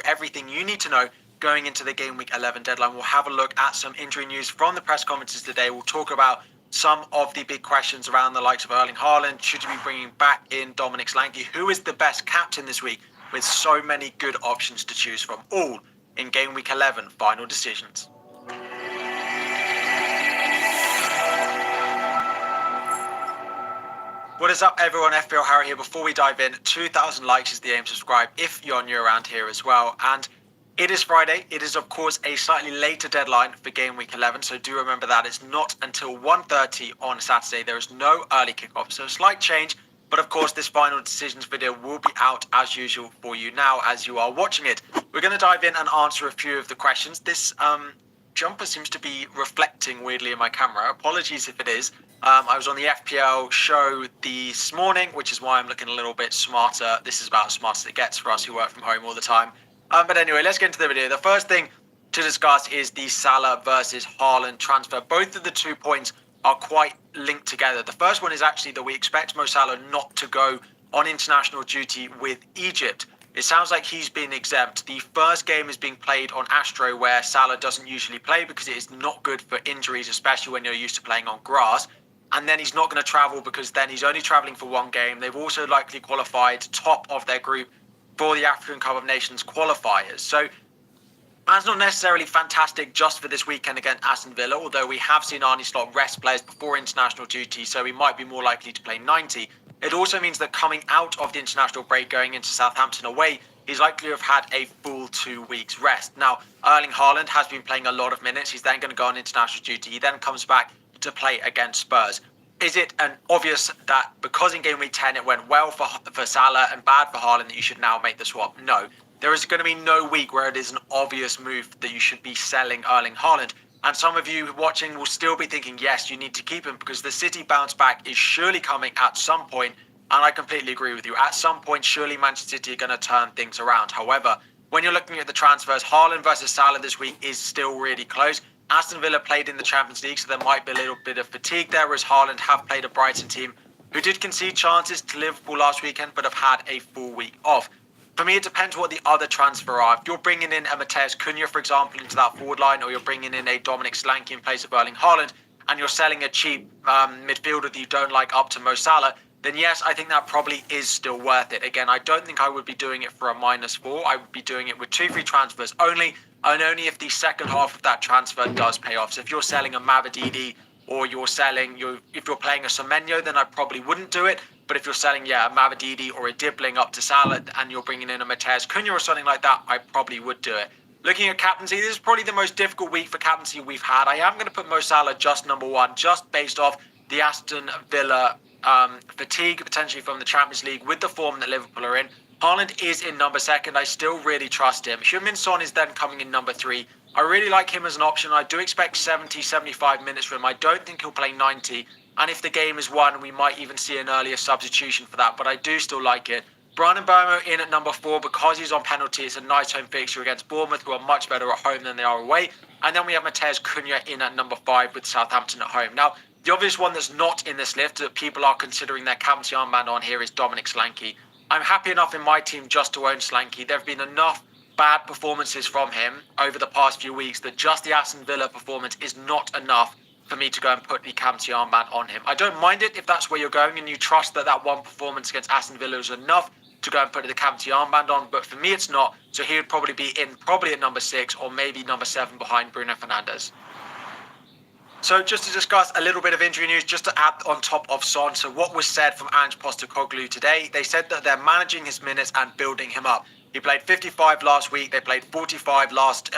everything you need to know going into the game week 11 deadline. We'll have a look at some injury news from the press conferences today. We'll talk about some of the big questions around the likes of Erling Haaland. Should you be bringing back in Dominic Solanke? Who is the best captain this week, with so many good options to choose from, all in game week 11 final decisions. What is up, everyone? Fpl Harry here. Before we dive in, 2,000 likes is the aim. Subscribe if you're new around here as well. And it is Friday. It is, of course, a slightly later deadline for game week 11. So do remember that it's not until 1:30 on Saturday. There is no early kickoff. So a slight change. But of course, this final decisions video will be out as usual for you now as you are watching it. We're going to dive in and answer a few of the questions. This jumper seems to be reflecting weirdly in my camera. Apologies if it is. I was on the FPL show this morning, which is why I'm looking a little bit smarter. This is about as smart as it gets for us who work from home all the time. But anyway, let's get into the video. The first thing to discuss is the Salah versus Haaland transfer. Both of the 2 points are quite linked together. The first one is actually that we expect Mo Salah not to go on international duty with Egypt. It sounds like he's been exempt. The first game is being played on Astro, where Salah doesn't usually play because it is not good for injuries, especially when you're used to playing on grass. And then he's not going to travel because then he's only travelling for one game. They've also likely qualified top of their group for the African Cup of Nations qualifiers. So that's not necessarily fantastic just for this weekend against Aston Villa, although we have seen Arne Slot rest players before international duty, so he might be more likely to play 90. It also means that coming out of the international break going into Southampton away, he's likely to have had a full 2 weeks rest. Now, Erling Haaland has been playing a lot of minutes. He's then going to go on international duty. He then comes back to play against Spurs. Is it an obvious that because in game week 10 it went well for Salah and bad for Haaland that you should now make the swap? No. There is going to be no week where it is an obvious move that you should be selling Erling Haaland. And some of you watching will still be thinking, yes, you need to keep him because the City bounce back is surely coming at some point. And I completely agree with you. At some point, surely Manchester City are going to turn things around. However, when you're looking at the transfers, Haaland versus Salah this week is still really close. Aston Villa played in the Champions League, so there might be a little bit of fatigue there, whereas Haaland have played a Brighton team who did concede chances to Liverpool last weekend, but have had a full week off. For me, it depends what the other transfer are. If you're bringing in a Matheus Cunha, for example, into that forward line, or you're bringing in a Dominic Solanke in place of Erling Haaland, and you're selling a cheap midfielder that you don't like up to Mo Salah, then yes, I think that probably is still worth it. Again, I don't think I would be doing it for a -4. I would be doing it with 2 free transfers only, and only if the second half of that transfer does pay off. So if you're selling a Mavididi, or if you're playing a Semenyo, then I probably wouldn't do it. But if you're selling, a Mavididi or a Dibbling up to Salah, and you're bringing in a Matheus Cunha or something like that, I probably would do it. Looking at captaincy, this is probably the most difficult week for captaincy we've had. I am going to put Mo Salah just number 1, just based off the Aston Villa fatigue potentially from the Champions League with the form that Liverpool are in. Haaland is in number 2. I still really trust him. Heung-min Son is then coming in number 3. I really like him as an option. I do expect 70-75 minutes from him. I don't think he'll play 90. And if the game is won, we might even see an earlier substitution for that. But I do still like it. Bryan Mbeumo in at number 4 because he's on penalty. It's a nice home fixture against Bournemouth, who are much better at home than they are away. And then we have Matheus Cunha in at number 5 with Southampton at home. Now, the obvious one that's not in this list that people are considering their captaincy armband on here is Dominic Solanke. I'm happy enough in my team just to own Solanke. There have been enough bad performances from him over the past few weeks that just the Aston Villa performance is not enough for me to go and put the captaincy armband on him. I don't mind it if that's where you're going and you trust that that one performance against Aston Villa is enough to go and put the captaincy armband on, but for me it's not. So he would probably be in at number 6 or maybe number 7 behind Bruno Fernandes. So just to discuss a little bit of injury news, just to add on top of Son. So what was said from Ange Postecoglou today, they said that they're managing his minutes and building him up. He played 55 last week. They played 45 last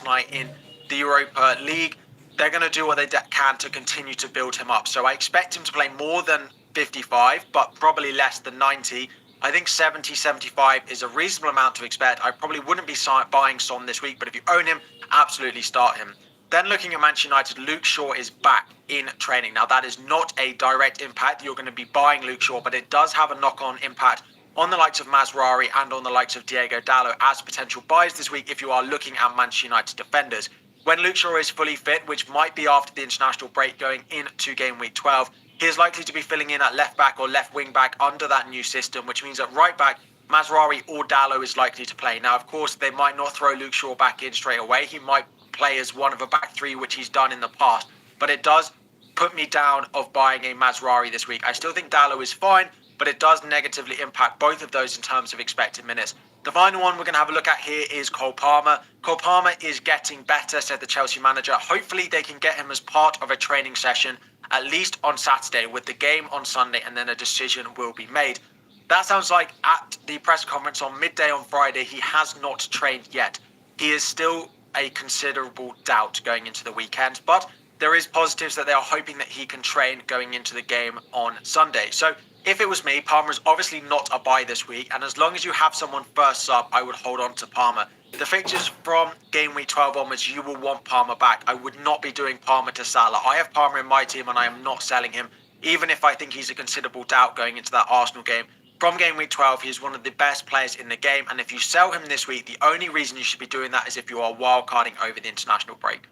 night in the Europa League. They're going to do what they can to continue to build him up. So I expect him to play more than 55, but probably less than 90. I think 70, 75 is a reasonable amount to expect. I probably wouldn't be buying Son this week, but if you own him, absolutely start him. Then looking at Manchester United, Luke Shaw is back in training. Now, that is not a direct impact. You're going to be buying Luke Shaw, but it does have a knock-on impact on the likes of Mazraoui and on the likes of Diego Dalot as potential buys this week if you are looking at Manchester United defenders. When Luke Shaw is fully fit, which might be after the international break going into game week 12, he is likely to be filling in at left back or left wing back under that new system, which means at right back, Mazraoui or Dalot is likely to play. Now, of course, they might not throw Luke Shaw back in straight away. He might play as one of a back three, which he's done in the past. But it does put me down of buying a Mazraoui this week. I still think Dalot is fine, but it does negatively impact both of those in terms of expected minutes. The final one we're going to have a look at here is Cole Palmer. Cole Palmer is getting better, said the Chelsea manager. Hopefully they can get him as part of a training session, at least on Saturday, with the game on Sunday, and then a decision will be made. That sounds like at the press conference on midday on Friday, he has not trained yet. He is still a considerable doubt going into the weekend, but there is positives that they are hoping that he can train going into the game on Sunday. So if it was me, Palmer is obviously not a buy this week, and as long as you have someone first sub, I would hold on to Palmer. The fixtures from game week 12 onwards, you will want Palmer back. I would not be doing Palmer to Salah. I have Palmer in my team and I am not selling him, even if I think he's a considerable doubt going into that Arsenal game. From game week 12, he is one of the best players in the game, and if you sell him this week, the only reason you should be doing that is if you are wildcarding over the international break.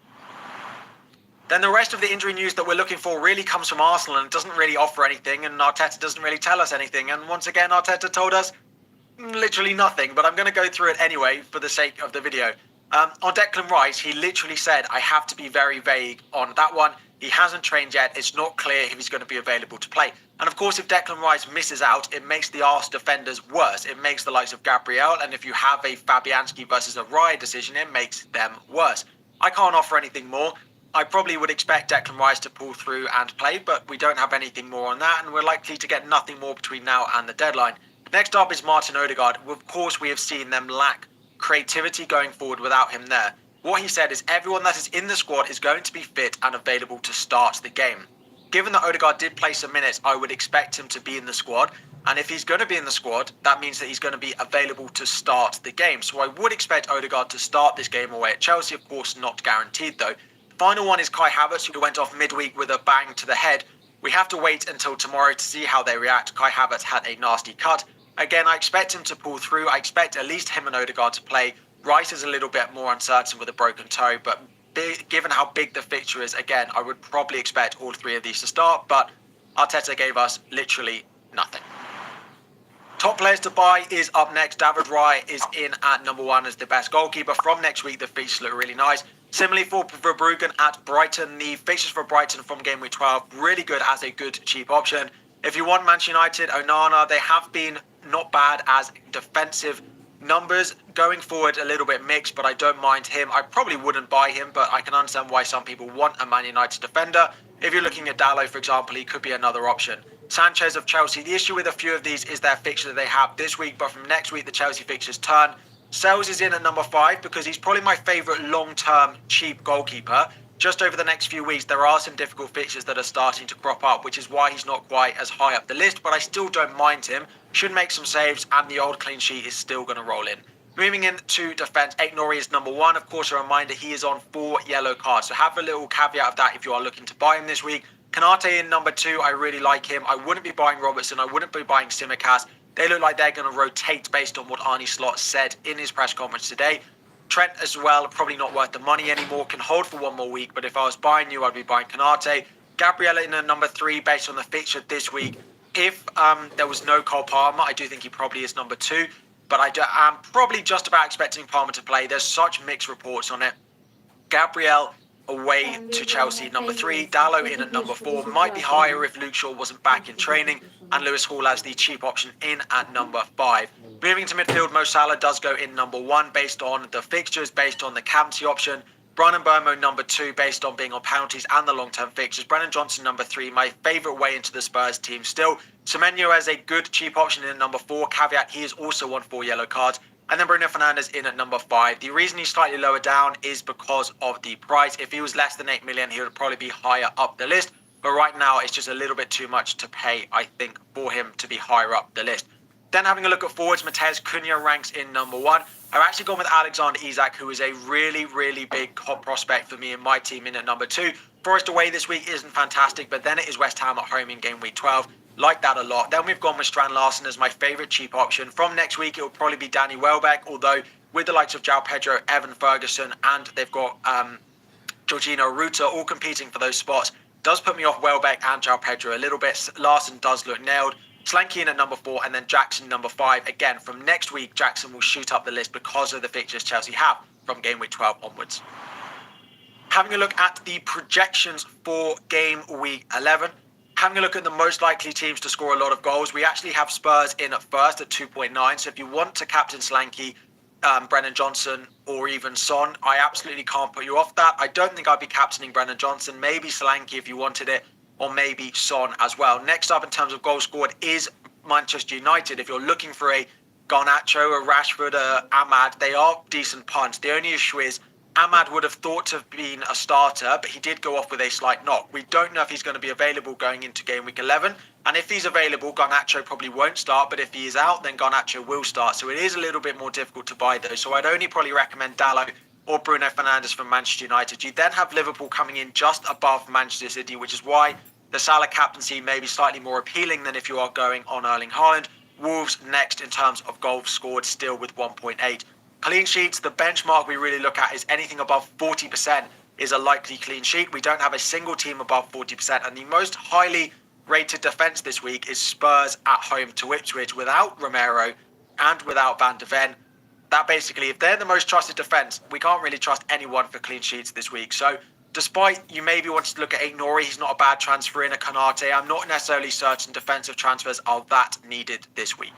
Then the rest of the injury news that we're looking for really comes from Arsenal and doesn't really offer anything, and Arteta doesn't really tell us anything. And once again, Arteta told us literally nothing, but I'm going to go through it anyway for the sake of the video. On Declan Rice, he literally said, I have to be very vague on that one. He hasn't trained yet. It's not clear if he's going to be available to play. And of course, if Declan Rice misses out, it makes the Arsenal defenders worse. It makes the likes of Gabriel, and if you have a Fabianski versus a Raya decision, it makes them worse. I can't offer anything more. I probably would expect Declan Rice to pull through and play, but we don't have anything more on that, and we're likely to get nothing more between now and the deadline. Next up is Martin Odegaard. Of course, we have seen them lack creativity going forward without him there. What he said is everyone that is in the squad is going to be fit and available to start the game. Given that Odegaard did play some minutes, I would expect him to be in the squad. And if he's going to be in the squad, that means that he's going to be available to start the game. So I would expect Odegaard to start this game away at Chelsea. Of course, not guaranteed though. The final one is Kai Havertz, who went off midweek with a bang to the head. We have to wait until tomorrow to see how they react. Kai Havertz had a nasty cut. Again, I expect him to pull through. I expect at least him and Odegaard to play. Rice is a little bit more uncertain with a broken toe, but given how big the fixture is, again, I would probably expect all three of these to start, but Arteta gave us literally nothing. Top players to buy is up next. David Raya is in at number 1 as the best goalkeeper. From next week, the fixtures look really nice. Similarly for Verbruggen at Brighton, the fixtures for Brighton from game week 12, really good as a good cheap option. If you want Manchester United, Onana, they have been not bad as defensive numbers. Going forward, a little bit mixed, but I don't mind him. I probably wouldn't buy him, but I can understand why some people want a Man United defender. If you're looking at Dalot, for example, he could be another option. Sanchez of Chelsea. The issue with a few of these is their fixture that they have this week, but from next week, the Chelsea fixtures turn. Sales is in at number 5 because he's probably my favourite long-term cheap goalkeeper. Just over the next few weeks, there are some difficult fixtures that are starting to crop up, which is why he's not quite as high up the list, but I still don't mind him. Should make some saves, and the old clean sheet is still going to roll in. Moving into defence, Aït-Nouri is number 1. Of course, a reminder, he is on 4 yellow cards, so have a little caveat of that if you are looking to buy him this week. Kanate in number 2, I really like him. I wouldn't be buying Robertson, I wouldn't be buying Tsimikas. They look like they're going to rotate based on what Arne Slot said in his press conference today. Trent as well, probably not worth the money anymore, can hold for one more week, but if I was buying you, I'd be buying Kanate. Gabriel in at number 3 based on the fixture this week. If there was no Cole Palmer, I do think he probably is number 2, but I'm probably just about expecting Palmer to play. There's such mixed reports on it. Gabriel away to Chelsea, number 3. Dalot in at number 4. Might be higher if Luke Shaw wasn't back in training. And Lewis Hall as the cheap option in at number 5. Moving to midfield, Mo Salah does go in number 1 based on the fixtures, based on the captaincy option. Bryan Mbeumo number 2 based on being on penalties and the long-term fixtures. Brennan Johnson number 3, my favourite way into the Spurs team still. Semenyo as a good cheap option in number 4. Caveat, he is also on 4 yellow cards. And then Bruno Fernandes in at number 5. The reason he's slightly lower down is because of the price. If he was less than 8 million, he would probably be higher up the list. But right now, it's just a little bit too much to pay, I think, for him to be higher up the list. Then having a look at forwards, Matheus Cunha ranks in number 1. I've actually gone with Alexander Isak, who is a really, really big hot prospect for me in my team in at number 2. Forest away this week isn't fantastic, but then it is West Ham at home in game week 12. Like that a lot. Then we've gone with Strand Larsen as my favourite cheap option. From next week, it will probably be Danny Welbeck, although with the likes of João Pedro, Evan Ferguson, and they've got Jorginho Ruta all competing for those spots, does put me off Welbeck and João Pedro a little bit. Larsen does look nailed. Slanky in at number 4, and then Jackson number 5. Again, from next week, Jackson will shoot up the list because of the fixtures Chelsea have from game week 12 onwards. Having a look at the projections for game week 11. Having a look at the most likely teams to score a lot of goals, we actually have Spurs in at first at 2.9. So if you want to captain Slanky, Brennan Johnson, or even Son, I absolutely can't put you off that. I don't think I'd be captaining Brennan Johnson. Maybe Slanky if you wanted it, or maybe Son as well. Next up in terms of goals scored is Manchester United. If you're looking for a Garnacho, a Rashford, a Ahmad, they are decent punts. The only issue is Ahmad would have thought to have been a starter, but he did go off with a slight knock. We don't know if he's going to be available going into game week 11. And if he's available, Garnacho probably won't start. But if he is out, then Garnacho will start. So it is a little bit more difficult to buy those. So I'd only probably recommend Dalot or Bruno Fernandes from Manchester United. You then have Liverpool coming in just above Manchester City, which is why the Salah captaincy may be slightly more appealing than if you are going on Erling Haaland. Wolves next in terms of goals scored, still with 1.8. Clean sheets, the benchmark we really look at is anything above 40% is a likely clean sheet. We don't have a single team above 40%. And the most highly rated defence this week is Spurs at home to Ipswich without Romero and without Van de Ven. That basically, if they're the most trusted defence, we can't really trust anyone for clean sheets this week. So despite you maybe wanting to look at Aït-Nouri, he's not a bad transfer in a Konate. I'm not necessarily certain defensive transfers are that needed this week.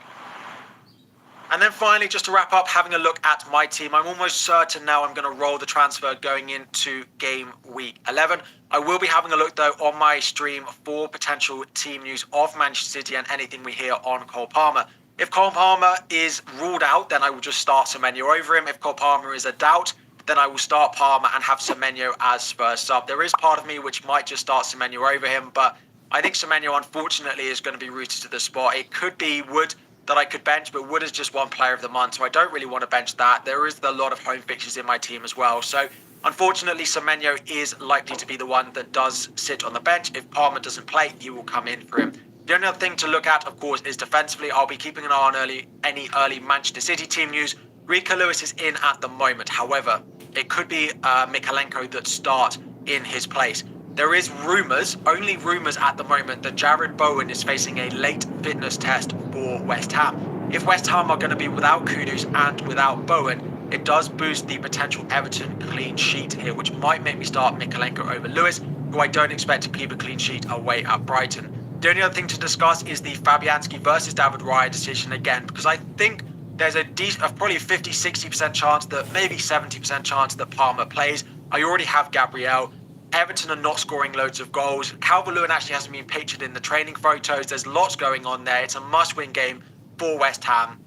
And then finally, just to wrap up, having a look at my team, I'm almost certain now I'm going to roll the transfer going into game week 11. I will be having a look, though, on my stream for potential team news of Manchester City and anything we hear on Cole Palmer. If Cole Palmer is ruled out, then I will just start Semenyo over him. If Cole Palmer is a doubt, then I will start Palmer and have Semenyo as Spurs sub. There is part of me which might just start Semenyo over him, but I think Semenyo, unfortunately, is going to be rooted to the spot. It could be Wood that I could bench, but Wood is just one player of the month, so I don't really want to bench that. There is a lot of home fixtures in my team as well, so unfortunately Semenyo is likely to be the one that does sit on the bench. If Palmer doesn't play, he will come in for him. The only other thing to look at, of course, is defensively. I'll be keeping an eye on any early Manchester City team news. Rico Lewis is in at the moment. However, it could be Mykolenko that start in his place. There is rumours, only rumours at the moment, that Jared Bowen is facing a late fitness test for West Ham. If West Ham are going to be without Kudus and without Bowen, it does boost the potential Everton clean sheet here, which might make me start Mykolenko over Lewis, who I don't expect to keep a clean sheet away at Brighton. The only other thing to discuss is the Fabianski versus David Raya decision again, because I think there's a probably 50-60% chance that, maybe 70% chance that Palmer plays. I already have Gabriel. Everton are not scoring loads of goals. Calvert-Lewin actually hasn't been pictured in the training photos. There's lots going on there. It's a must-win game for West Ham.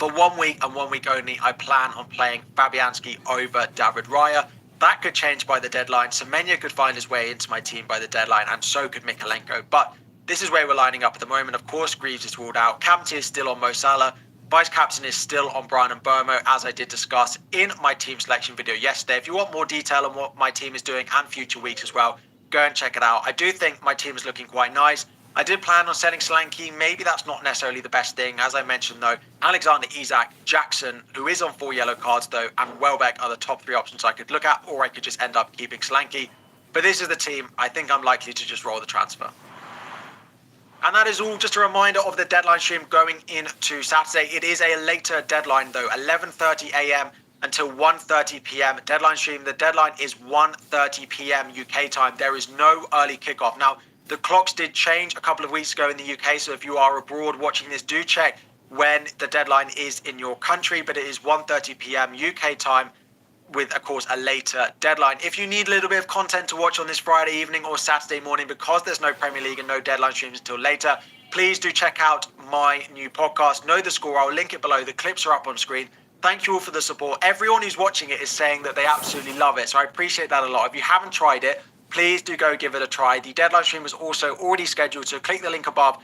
For 1 week and 1 week only, I plan on playing Fabianski over David Raya. That could change by the deadline. Semenyo could find his way into my team by the deadline, and so could Mykolenko. But this is where we're lining up at the moment. Of course, Greaves is ruled out. Captain is still on Mo Salah. Vice captain is still on Brian Mbeumo, as I did discuss in my team selection video yesterday. If you want more detail on what my team is doing and future weeks as well, go and check it out. I do think my team is looking quite nice. I did plan on selling Solanke. Maybe that's not necessarily the best thing. As I mentioned, though, Alexander Isak, Jackson, who is on 4 yellow cards, though, and Welbeck are the top 3 options I could look at, or I could just end up keeping Solanke. But this is the team. I think I'm likely to just roll the transfer. And that is all. Just a reminder of the deadline stream going into Saturday. It is a later deadline, though, 11:30 a.m. until 1:30 p.m. deadline stream. The deadline is 1:30 p.m. UK time. There is no early kickoff. Now, the clocks did change a couple of weeks ago in the UK, so if you are abroad watching this, do check when the deadline is in your country, but it is 1:30 p.m. UK time, with, of course, a later deadline. If you need a little bit of content to watch on this Friday evening or Saturday morning, because there's no Premier League and no deadline streams until later, please do check out my new podcast, Know the Score. I'll link it below. The clips are up on screen. Thank you all for the support. Everyone who's watching it is saying that they absolutely love it, so I appreciate that a lot. If you haven't tried it, please do go give it a try. The deadline stream is also already scheduled, so click the link above